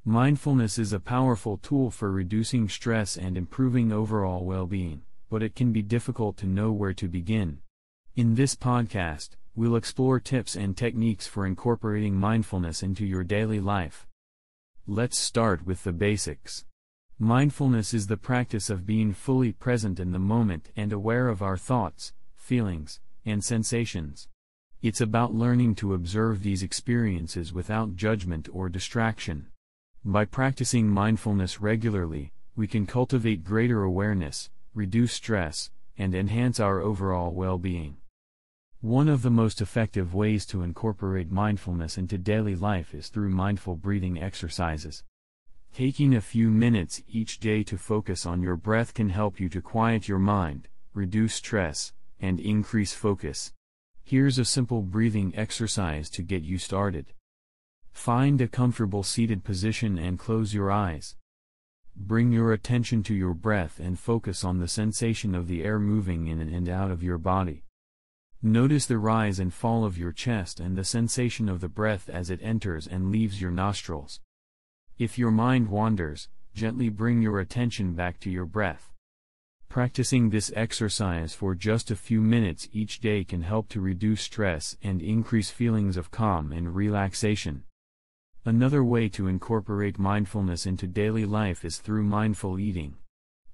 Mindfulness is a powerful tool for reducing stress and improving overall well-being, but it can be difficult to know where to begin. In this podcast, we'll explore tips and techniques for incorporating mindfulness into your daily life. Let's start with the basics. Mindfulness is the practice of being fully present in the moment and aware of our thoughts, feelings, and sensations. It's about learning to observe these experiences without judgment or distraction. By practicing mindfulness regularly, we can cultivate greater awareness, reduce stress, and enhance our overall well-being. One of the most effective ways to incorporate mindfulness into daily life is through mindful breathing exercises. Taking a few minutes each day to focus on your breath can help you to quiet your mind, reduce stress, and increase focus. Here's a simple breathing exercise to get you started. Find a comfortable seated position and close your eyes. Bring your attention to your breath and focus on the sensation of the air moving in and out of your body. Notice the rise and fall of your chest and the sensation of the breath as it enters and leaves your nostrils. If your mind wanders, gently bring your attention back to your breath. Practicing this exercise for just a few minutes each day can help to reduce stress and increase feelings of calm and relaxation. Another way to incorporate mindfulness into daily life is through mindful eating.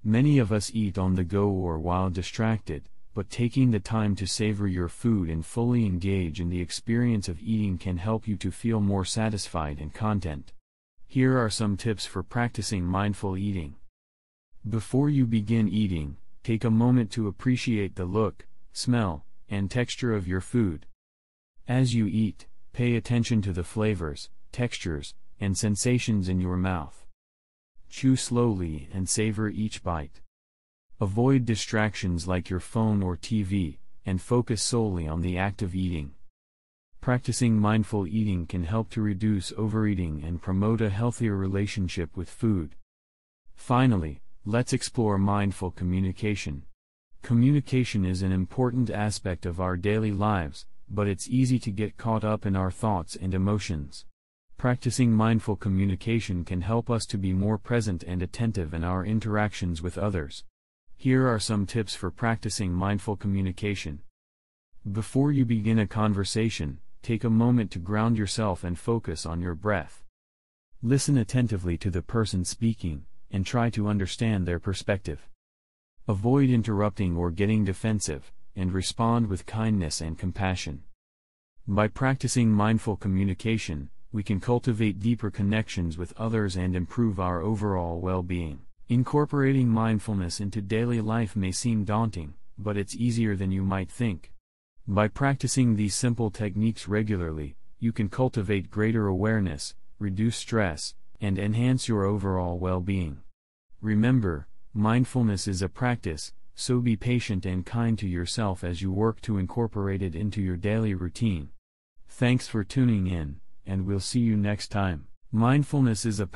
Many of us eat on the go or while distracted, but taking the time to savor your food and fully engage in the experience of eating can help you to feel more satisfied and content. Here are some tips for practicing mindful eating. Before you begin eating, take a moment to appreciate the look, smell, and texture of your food. As you eat, pay attention to the flavors, textures, and sensations in your mouth. Chew slowly and savor each bite. Avoid distractions like your phone or TV, and focus solely on the act of eating. Practicing mindful eating can help to reduce overeating and promote a healthier relationship with food. Finally, let's explore mindful communication. Communication is an important aspect of our daily lives, but it's easy to get caught up in our thoughts and emotions. Practicing mindful communication can help us to be more present and attentive in our interactions with others. Here are some tips for practicing mindful communication. Before you begin a conversation, take a moment to ground yourself and focus on your breath. Listen attentively to the person speaking, and try to understand their perspective. Avoid interrupting or getting defensive, and respond with kindness and compassion. By practicing mindful communication, we can cultivate deeper connections with others and improve our overall well-being. Incorporating mindfulness into daily life may seem daunting, but it's easier than you might think. By practicing these simple techniques regularly, you can cultivate greater awareness, reduce stress, and enhance your overall well-being. Remember, mindfulness is a practice, so be patient and kind to yourself as you work to incorporate it into your daily routine. Thanks for tuning in, and we'll see you next time. Mindfulness is a